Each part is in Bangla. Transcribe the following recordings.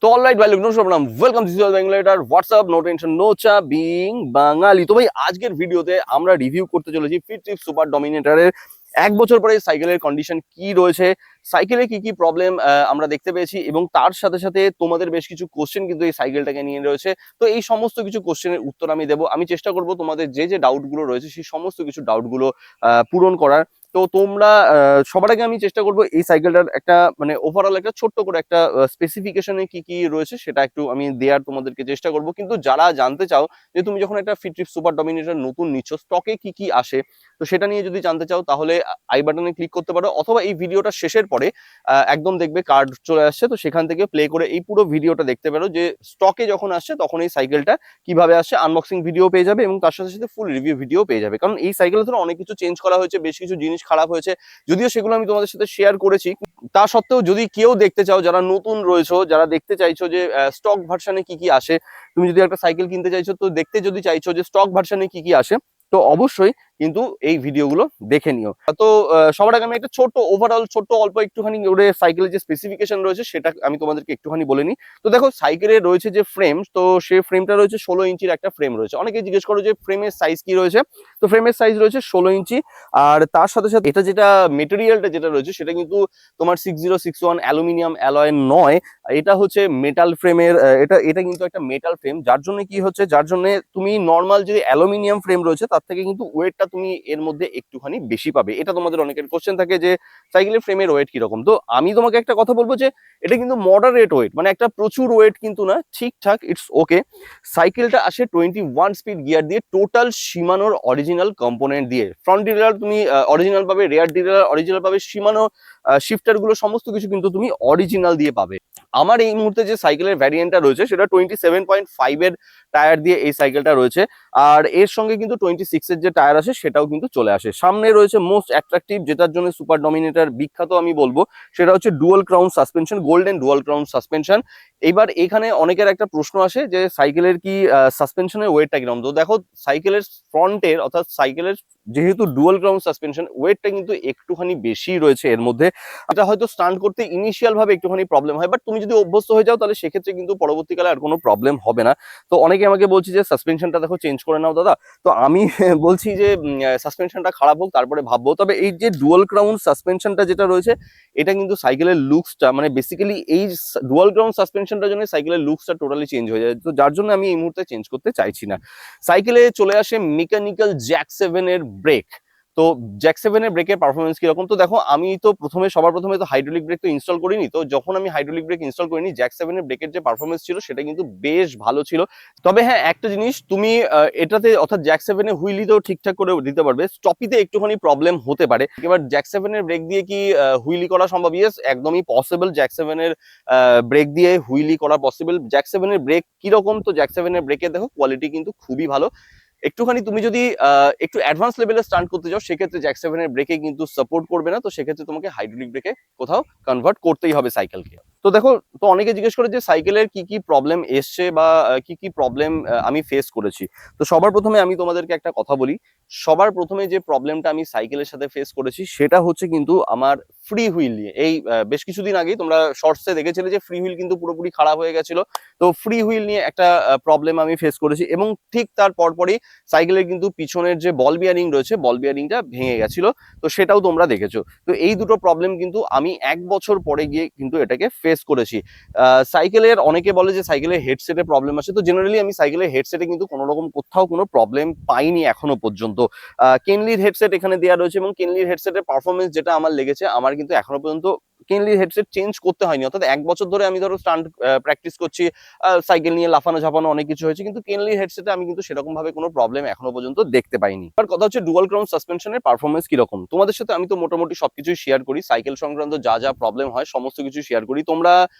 তো অলরাইট ভাই লোক নমস্কার ওয়েলকাম দিস ইজ বেঙ্গলাইটার WhatsApp no tension no cha being Bengali. তো ভাই আজকের ভিডিওতে আমরা রিভিউ করতে চলেছি ফিটট্রিপ সুপার ডমিনেটরের 1 বছর পরে সাইকেলের কন্ডিশন কি রয়েছে, সাইকেলে কি কি প্রবলেম আমরা দেখতে পেয়েছি এবং তার সাথে সাথে তোমাদের বেশ কিছু কোশ্চেন কিন্তু এই সাইকেলটাকে নিয়ে রয়েছে। তো এই সমস্ত কিছু কোশ্চেনের উত্তর আমি দেবো। আমি চেষ্টা করব তোমাদের যে যে ডাউটগুলো রয়েছে সেই সমস্ত কিছু ডাউটগুলো পূরণ করার। তো তোমরা সবার আগে আমি চেষ্টা করবো এই সাইকেলটার একটা মানে ওভারঅল একটা ছোট্ট করে একটা স্পেসিফিকেশনে কি কি রয়েছে সেটা একটু আমি দেওয়ার তোমাদেরকে চেষ্টা করব। কিন্তু যারা জানতে চাও যে তুমি যখন একটা ফিটট্রিপ সুপার ডমিনেটর নতুন নিচ্ছ স্টকে কি কি আসে, তো সেটা নিয়ে যদি জানতে চাও তাহলে আই বাটনে ক্লিক করতে পারো, অথবা এই ভিডিওটা শেষের পরে একদম দেখবে কার্ড চলে আসছে, তো সেখান থেকে প্লে করে এই পুরো ভিডিওটা দেখতে পারো যে স্টকে যখন আসছে তখন এই সাইকেলটা কিভাবে আসছে, আনবক্সিং ভিডিও পেয়ে যাবে এবং তার সাথে সাথে ফুল রিভিউ ভিডিও পেয়ে যাবে। কারণ এই সাইকেলে ধরো অনেক কিছু চেঞ্জ করা হয়েছে, বেশ কিছু জিনিস খারাপ হয়েছে, যদিও সেগুলো আমি তোমাদের সাথে শেয়ার করেছি। তা সত্ত্বেও যদি কেউ দেখতে চাও, যারা নতুন রয়েছো, যারা দেখতে চাইছো যে স্টক ভার্সনে কি কি আসে, তুমি যদি একটা সাইকেল কিনতে চাইছো তো দেখতে যদি চাইছো যে স্টক ভার্সনে কি কি আসে, তো অবশ্যই কিন্তু এই ভিডিওগুলো দেখে নিও। তো সবার আগে আমি একটা ছোট্ট ওভারঅল ছোট্ট অল্প একটুখানি ওরে সাইকেলের যে স্পেসিফিকেশন রয়েছে সেটা আমি তোমাদেরকে একটুখানি বলে নিই। তো দেখো সাইকেলে রয়েছে যে ফ্রেম, তো সেই ফ্রেমটা রয়েছে 16 ইঞ্চির একটা ফ্রেম রয়েছে। অনেকে জিজ্ঞেস করো যে ফ্রেমের সাইজ কি রয়েছে, তো ফ্রেমের সাইজ রয়েছে 16 ইঞ্চি। আর তার সাথে সাথে এটা যেটা মেটেরিয়ালটা যেটা রয়েছে সেটা কিন্তু তোমার 6061 অ্যালুমিনিয়াম অ্যালয় নয়, এটা হচ্ছে মেটাল ফ্রেমের। এটা এটা কিন্তু একটা মেটাল ফ্রেম, যার জন্য কি হচ্ছে, যার জন্য তুমি নর্মাল যে অ্যালুমিনিয়াম ফ্রেম রয়েছে তার থেকে কিন্তু ওয়েটটা তুমি এর মধ্যে একটুখানি বেশি পাবে। এটা তোমাদের অনেকের কোশ্চেন থাকে যে সাইকেলের ফ্রেমের ওয়েট কিরকম। তো আমি তোমাকে একটা কথা বলবো যে এটা কিন্তু মডারেট ওয়েট, মানে একটা প্রচুর ওয়েট কিন্তু না, ঠিকঠাক, ইটস ওকে। সাইকেলটা আসে 21 স্পিড গিয়ার দিয়ে, টোটাল শিমানোর অরিজিনাল কম্পোনেন্ট দিয়ে। ফ্রন্ট ডিলার তুমি অরিজিনাল পাবে, রেয়ার ডিলার অরিজিনাল পাবে, শিমানো শিফটার গুলো সমস্ত কিছু কিন্তু তুমি অরিজিনাল দিয়ে পাবে। আমার এই মুহূর্তে যে সাইকেলের ভ্যারিয়েন্টটা রয়েছে সেটা 27.5 এর টায়ার দিয়ে এই সাইকেলটা রয়েছে। আর এর সঙ্গে কিন্তু 26 এর যে টায়ার আসে সেটাও কিন্তু চলে আসে। সামনে রয়েছে মোস্ট অ্যাট্রাকটিভ, যেটার জন্য সুপার ডমিনেটর বিখ্যাত আমি বলবো, সেটা হচ্ছে dual crown suspension, golden dual crown suspension. এবার এখানে অনেকের একটা প্রশ্ন আসে যে সাইকেলের কি সাসপেনশনের ওয়েটটা কিরকম। তো দেখো সাইকেলের ফ্রন্টের অর্থাৎ সাইকেলের যেহেতু ডুয়াল ক্রাউন সাসপেনশন, ওয়েটটা কিন্তু একটুখানি বেশি রয়েছে এর মধ্যে। এটা হয়তো স্টান্ট করতে ইনিশিয়াল ভাবে একটুখানি প্রবলেম হয়, বাট তুমি যদি অভ্যস্ত হয়ে যাও তাহলে সেক্ষেত্রে কিন্তু পরবর্তীকালে আর কোনো প্রবলেম হবে না। তো অনেকে আমাকে বলছে যে সাসপেনশনটা দেখো চেঞ্জ করে নাও দাদা, তো আমি বলছি যে সাসপেনশনটা খারাপ হোক তারপরে ভাববো। তবে এই যে ডুয়াল ক্রাউন সাসপেনশনটা যেটা রয়েছে এটা কিন্তু সাইকেলের লুকসটা মানে বেসিক্যালি এই ডুয়াল ক্রাউন সাসপেনশনটার জন্য সাইকেলের লুকসটা টোটালি চেঞ্জ হয়ে যায়, তো যার জন্য আমি এই মুহূর্তে চেঞ্জ করতে চাইছি না। সাইকেলে চলে আসে মেকানিক্যাল জ্যাক 7 এর ব্রেক। তো জ্যাক 7 এর ব্রেকের পারফরমেন্স কিরকম, তো দেখো আমি তো সবার প্রথমে তো হাইড্রোলিক ব্রেক তো ইনস্টল করিনি। তো যখন আমি হাইড্রোলিক ব্রেক ইনস্টল করিনি, জ্যাক 7 এর ব্রেকের যে পারফরমেন্স ছিল সেটা কিন্তু বেশ ভালো ছিল। তবে হ্যাঁ একটা জিনিস, তুমি এটাতে অর্থাৎ জ্যাক 7 এর হুইলি তো ঠিকঠাক করে দিতে পারবে, স্টপিতে একটুখানি প্রবলেম হতে পারে। এবার জ্যাক 7 এর ব্রেক দিয়ে কি হুইলি করা সম্ভব? ইয়েস, একদমই পসিবল। জ্যাক 7 এর ব্রেক দিয়ে হুইলি করা পসিবল। জ্যাক 7 এর ব্রেক কিরকম, তো জ্যাক 7 এর ব্রেকের দেখো কোয়ালিটি কিন্তু খুবই ভালো। একটুখানি তুমি যদি একটু অ্যাডভান্স লেভেলে স্টান্ট করতে যাও সেক্ষেত্রে জ্যাক 7 এর ব্রেকে কিন্তু সাপোর্ট করবে না, তো সেক্ষেত্রে তোমাকে হাইড্রোলিক ব্রেকে কোথাও কনভার্ট করতেই হবে সাইকেলকে। তো দেখো, তো অনেকে জিজ্ঞেস করে যে সাইকেলের কি কি প্রবলেম এসছে বা কি কি প্রবলেম আমি ফেস করেছি। তো সবার প্রথমে আমি তোমাদেরকে একটা কথা বলি, সবার প্রথমে যে প্রবলেমটা আমি সাইকেলের সাথে ফেস করেছি সেটা হচ্ছে কিন্তু আমার ফ্রি হুইল নিয়ে। এই বেশ কিছুদিন আগেই তোমরা শর্টসে দেখেছিলে যে ফ্রি হুইল কিন্তু পুরোপুরি খারাপ হয়ে গেছিল। তো ফ্রি হুইল নিয়ে একটা প্রবলেম আমি ফেস করেছি এবং ঠিক তার পরপরই সাইকেলের কিন্তু পিছনের যে বল বিয়ারিং রয়েছে বল বিয়ারিংটা ভেঙে গেছিল, তো সেটাও তোমরা দেখেছো। তো এই দুটো প্রবলেম কিন্তু আমি 1 বছর পরে গিয়ে কিন্তু এটাকে ফেস করেছি। সাইকেলের অনেকে বলে যে সাইকেলের হেডসেটে প্রবলেম আছে, তো জেনারেলি আমি সাইকেলের হেডসেটে কিন্তু কোনো রকম কোথাও কোনো প্রবলেম পাইনি এখনো পর্যন্ত। কেনলির হেডসেট এখানে দেওয়া রয়েছে এবং কেনলির হেডসেটের পারফরমেন্স যেটা আমার লেগেছে, আমার কিন্তু এখনো পর্যন্ত কেনলির হেডসেট চেঞ্জ করতে হয়নি। অর্থাৎ 1 বছর ধরে আমি ধরো স্টান্ট প্র্যাকটিস করছি, সাইকেল নিয়ে লাফানো ঝাপানো অনেক কিছু হয়েছে, কিন্তু কেনলির হেডসেটে আমি কিন্তু সেরকম ভাবে কোনো প্রবলেম এখনো পর্যন্ত দেখতে পাইনি। আর কথা হচ্ছে ডুয়াল ক্রাউন সাসপেনশনের পারফরমেন্স কিরকম। তোমাদের সাথে আমি তো মোটামুটি সবকিছুই শেয়ার করি, সাইকেল সংক্রান্ত যা যা প্রবলেম হয় সমস্ত কিছু শেয়ার করি। তোমরা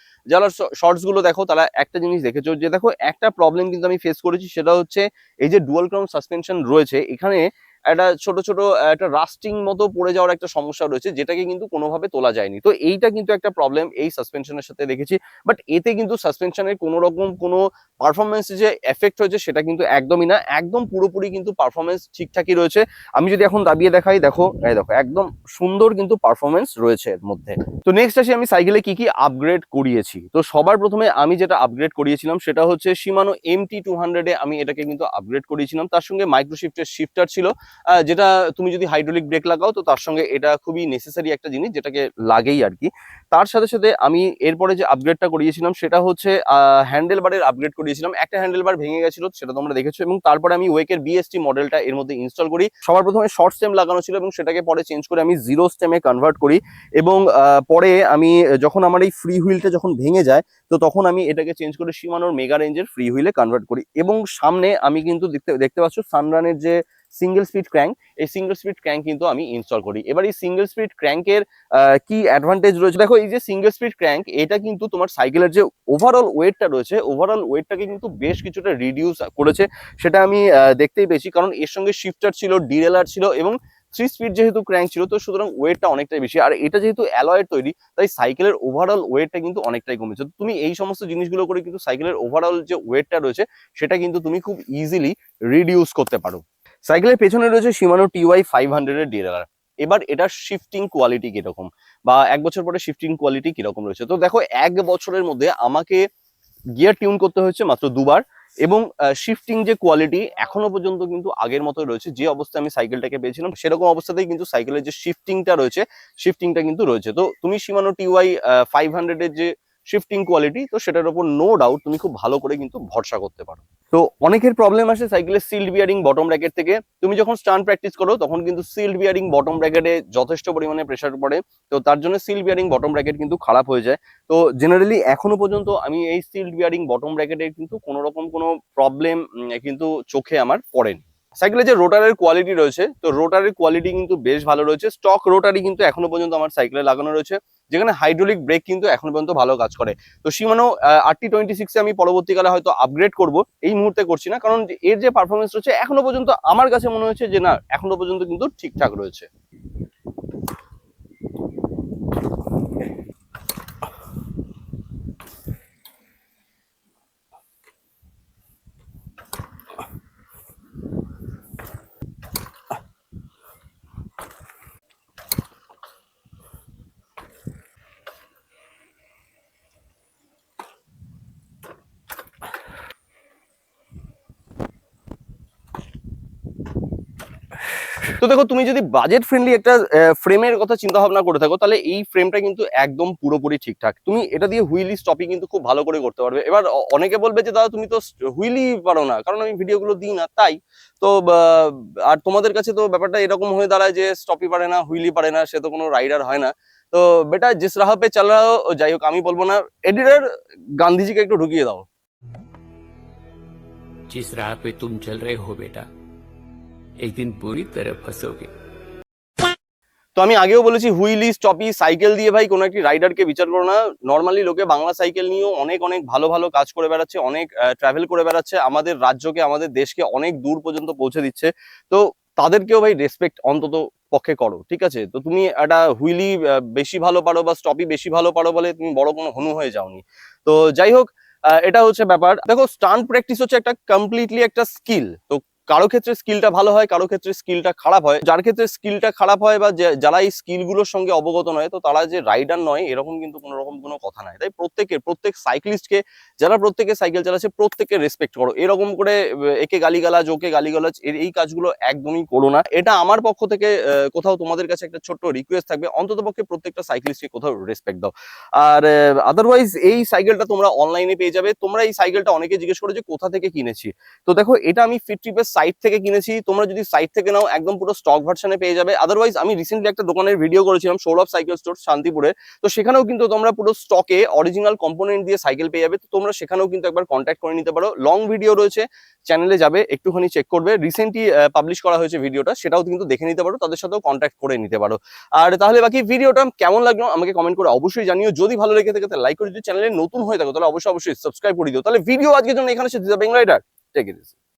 যারা শর্টস গুলো দেখো তারা একটা জিনিস দেখেছো যে দেখো একটা প্রবলেম কিন্তু আমি ফেস করেছি, সেটা হচ্ছে এই যে ডুয়াল ক্রাউন সাসপেনশন রয়েছে এখানে একটা ছোট ছোট একটা রাস্টিং মতো পড়ে যাওয়ার একটা সমস্যা রয়েছে, যেটাকে কিন্তু কোনোভাবে তোলা যায়নি। তো এইটা কিন্তু একটা প্রবলেম এই সাসপেনশনের সাথে দেখেছি, বাট এতে কিন্তু সাসপেনশনের কোনো রকম কোনো পারফরমেন্স যে এফেক্ট হয়েছে সেটা কিন্তু একদমই না, একদম পুরোপুরি কিন্তু পারফরমেন্স ঠিকঠাকই রয়েছে। আমি যদি এখন দাবিয়ে দেখাই, দেখো এই দেখো একদম সুন্দর কিন্তু পারফরমেন্স রয়েছে এর মধ্যে। তো নেক্সট আসি আমি সাইকেলে কি কি আপগ্রেড করিয়েছি। তো সবার প্রথমে আমি যেটা আপগ্রেড করিয়েছিলাম সেটা হচ্ছে শিমানো MT200 এ আমি এটাকে কিন্তু আপগ্রেড করিয়েছিলাম। তার সঙ্গে মাইক্রোশিফটের শিফটার ছিল, যেটা তুমি যদি হাইড্রোলিক ব্রেক লাগাও তো তার সঙ্গে এটা খুবই নেসেসারি একটা জিনিস, যেটাকে লাগেই আর কি। তার সাথে সাথে আমি এরপরে যে আপগ্রেডটা করিয়েছিলাম সেটা হচ্ছে হ্যান্ডেল বারের আপগ্রেড করিয়েছিলাম। একটা হ্যান্ডেল বার ভেঙে গেছিল, সেটা তোমরা দেখেছো, এবং তারপরে আমি ওয়েকের BST মডেলটা এর মধ্যে ইনস্টল করি। সবার প্রথমে শর্ট স্টেম লাগানো ছিল এবং সেটাকে পরে চেঞ্জ করে আমি জিরো স্টেমে কনভার্ট করি। এবং পরে আমি যখন আমার এই ফ্রি হুইলটা যখন ভেঙে যায় তো তখন আমি এটাকে চেঞ্জ করে শিমানোর মেগা রেঞ্জের ফ্রি হুইলে কনভার্ট করি। এবং সামনে আমি কিন্তু দেখতে পাচ্ছ সানরানের যে সিঙ্গেল স্পিড ক্র্যাঙ্ক, এই সিঙ্গেল স্পিড ক্র্যাঙ্ক কিন্তু আমি ইনস্টল করি। এবার এই সিঙ্গেল স্পিড ক্র্যাঙ্কের কি অ্যাডভান্টেজ রয়েছে, দেখো এই যে সিঙ্গেল স্পিড ক্র্যাঙ্ক এটা কিন্তু তোমার সাইকেলের যে ওভারঅল ওয়েটটা রয়েছে, ওভারঅল ওয়েটটাকে কিন্তু বেশ কিছুটা রিডিউস করেছে। সেটা আমি দেখতেই পেয়েছি, কারণ এর সঙ্গে শিফটার ছিল, ডিরেলার ছিল এবং 3 স্পিড যেহেতু ক্র্যাঙ্ক ছিল, তো সুতরাং ওয়েটটা অনেকটাই বেশি। আর এটা যেহেতু অ্যালয়ের তৈরি, তাই সাইকেলের ওভারঅল ওয়েটটা কিন্তু অনেকটাই কমেছে। তো তুমি এই সমস্ত জিনিসগুলো করে কিন্তু সাইকেলের ওভারঅল যে ওয়েটটা রয়েছে সেটা কিন্তু তুমি খুব ইজিলি রিডিউস করতে পারো। সাইকেলের পেছনে রয়েছে শিমানো TY500 এর ডিরেলার। এবার এটার শিফটিং কোয়ালিটি কিরকম, বা 1 বছর পরে শিফটিং কোয়ালিটি কিরকম রয়েছে। তো দেখো 1 বছরের মধ্যে আমাকে গিয়ার টিউন করতে হয়েছে মাত্র 2 বার, এবং শিফটিং যে কোয়ালিটি এখনো পর্যন্ত কিন্তু আগের মতোই রয়েছে। যে অবস্থায় আমি সাইকেলটাকে পেয়েছিলাম সেরকম অবস্থাতেই কিন্তু সাইকেলের যে শিফটিংটা রয়েছে, শিফটিংটা কিন্তু রয়েছে। তো তুমি শিমানো TY500 এর যে শিফটিং কোয়ালিটি, তো সেটার উপর নো ডাউট তুমি খুব ভালো করে কিন্তু ভরসা করতে পারো। তো অনেকের প্রবলেম আসে সাইকেলের সিল্ড বিয়ারিং বটম ব্র্যাকেট থেকে। তুমি যখন স্টান্ট প্র্যাকটিস করো তখন কিন্তু সিল্ড বিয়ারিং বটম ব্র্যাকেটে যথেষ্ট পরিমাণে প্রেসার পড়ে, তো তার জন্য সিল্ড বিয়ারিং বটম ব্র্যাকেট কিন্তু খারাপ হয়ে যায়। তো জেনারেলি এখনো পর্যন্ত আমি এই সিল্ড বিয়ারিং বটম ব্র্যাকেটের কিন্তু কোনো রকম কোনো প্রবলেম কিন্তু চোখে আমার পড়েনি। সাইকেলের যে রোটারের কোয়ালিটি রয়েছে, তো রোটারের কোয়ালিটি কিন্তু বেশ ভালো রয়েছে। স্টক রোটারি কিন্তু এখনো পর্যন্ত আমার সাইকেলে লাগানো রয়েছে, যেখানে হাইড্রোলিক ব্রেক কিন্তু এখনো পর্যন্ত ভালো কাজ করে। তো শিমানো RT26 এ আমি পরবর্তীকালে হয়তো আপগ্রেড করব, এই মুহূর্তে করছি না, কারণ এর যে পারফরমেন্স রয়েছে এখনো পর্যন্ত আমার কাছে মনে হচ্ছে যে না, এখনো পর্যন্ত কিন্তু ঠিকঠাক রয়েছে। তো দেখো, তুমি যদি বাজেট ফ্রেন্ডলি একটা ফ্রেমের কথা চিন্তা ভাবনা করে থাকো, তাহলে এই ফ্রেমটা কিন্তু একদম পুরোপুরি ঠিকঠাক। তুমি এটা দিয়ে হুইলি স্টপি কিন্তু খুব ভালো করে করতে পারবে। এবার অনেকে বলবে যে দাদা তুমি তো হুইলি পারো না, কারণ আমি ভিডিওগুলো দিই না তাই। তো আর তোমাদের কাছে তো ব্যাপারটা এরকম হয়ে দাঁড়ায় যে স্টপি পারে না, হুইলি পারে না, সে তো কোনো রাইডার হয় না। তো বেটা জিস রাহ পে চল রাহ হো, যাই হোক আমি বলবো না। এডিটর গান্ধীজিকে একটু ঢুকিয়ে দাও। जिस राह पे तुम चल रहे हो बेटा, एक दिन बुरी तरह फंसोगे। তো আমি আগেও বলেছি, হুইলি স্টপি সাইকেল দিয়ে ভাই কোনো একটি রাইডারকে বিচার করো না। নর্মালি লোকে বাংলা সাইকেল নিয়েও অনেক অনেক ভালো ভালো কাজ করে বেড়াচ্ছে, অনেক ট্রাভেল করে বেড়াচ্ছে, আমাদের রাজ্যকে আমাদের দেশকে অনেক দূর পর্যন্ত পৌঁছে দিচ্ছে। তো তাদেরকেও ভাই রেসপেক্ট অন্তত পক্ষে করো, ঠিক আছে? তো তুমি একটা হুইলি বেশি ভালো পারো বা স্টপি বেশি ভালো পারো বলে তুমি বড় কোনো হনু হয়ে যাওনি। তো যাই হোক, এটা হচ্ছে ব্যাপার। দেখো, স্টান্ট প্র্যাকটিস হচ্ছে একটা কমপ্লিটলি একটা স্কিল। তো কারো ক্ষেত্রে স্কিলটা ভালো হয়, কারো ক্ষেত্রে স্কিলটা খারাপ হয়। যার ক্ষেত্রে স্কিলটা খারাপ হয় বা যারা এই স্কিলগুলোর সঙ্গে অবগত নয়, তো তারা যে রাইডার নয় এরকম কিন্তু কোনো রকম কোনো কথা নাই। তাই প্রত্যেক সাইক্লিস্টকে, যারা প্রত্যেকে সাইকেল চালাচ্ছে, প্রত্যেককে রেসপেক্ট করো। এরকম করে একে গালিগালাজ ওকে গালিগালাজ এই কাজগুলো একদমই করো না। এটা আমার পক্ষ থেকে কোথাও তোমাদের কাছে একটা ছোট্ট রিকোয়েস্ট থাকবে, অন্তত পক্ষে প্রত্যেকটা সাইক্লিস্টকে কোথাও রেসপেক্ট দাও। আর আদারওয়াইজ এই সাইকেলটা তোমরা অনলাইনে পেয়ে যাবে। তোমরা এই সাইকেলটা অনেকে জিজ্ঞেস করে যে কোথা থেকে কিনেছি। তো দেখো, এটা আমি ফিট ট্রিপের সাইট থেকে কিনেছি। তোমরা যদি সাইট থেকে নাও একদম পুরো স্টক ভার্সনে পেয়ে যাবে। আদারওয়াইজ আমি রিসেন্টলি একটা দোকানের ভিডিও করেছিলাম, সৌরভ সাইকেল স্টোর শান্তিপুরে। তো সেখানেও কিন্তু তোমরা পুরো স্টকে অরিজিনাল কম্পোনেন্ট দিয়ে সাইকেল পেয়ে যাবে। তো তোমরা সেখানেও কিন্তু একবার কন্ট্যাক্ট করে নিতে পারো। লং ভিডিও রয়েছে, চ্যানেলে যাবে, একটুখানি চেক করবে, রিসেন্টলি পাবলিশ করা হয়েছে ভিডিওটা, সেটাও কিন্তু দেখে নিতে পারো, তাদের সাথেও কন্ট্যাক্ট করে নিতে পারো। আর তাহলে বাকি ভিডিওটা কেমন লাগলো আমাকে কমেন্ট করে অবশ্যই জানিও। যদি ভালো লেগে থাকে তাহলে লাইক করে দিও, চ্যানেলে নতুন হয়ে থাকো তাহলে অবশ্যই সাবস্ক্রাইব করে দিও। তাহলে ভিডিও আজকের জন্য এখানে শেষ। The Bengal rider, take it easy.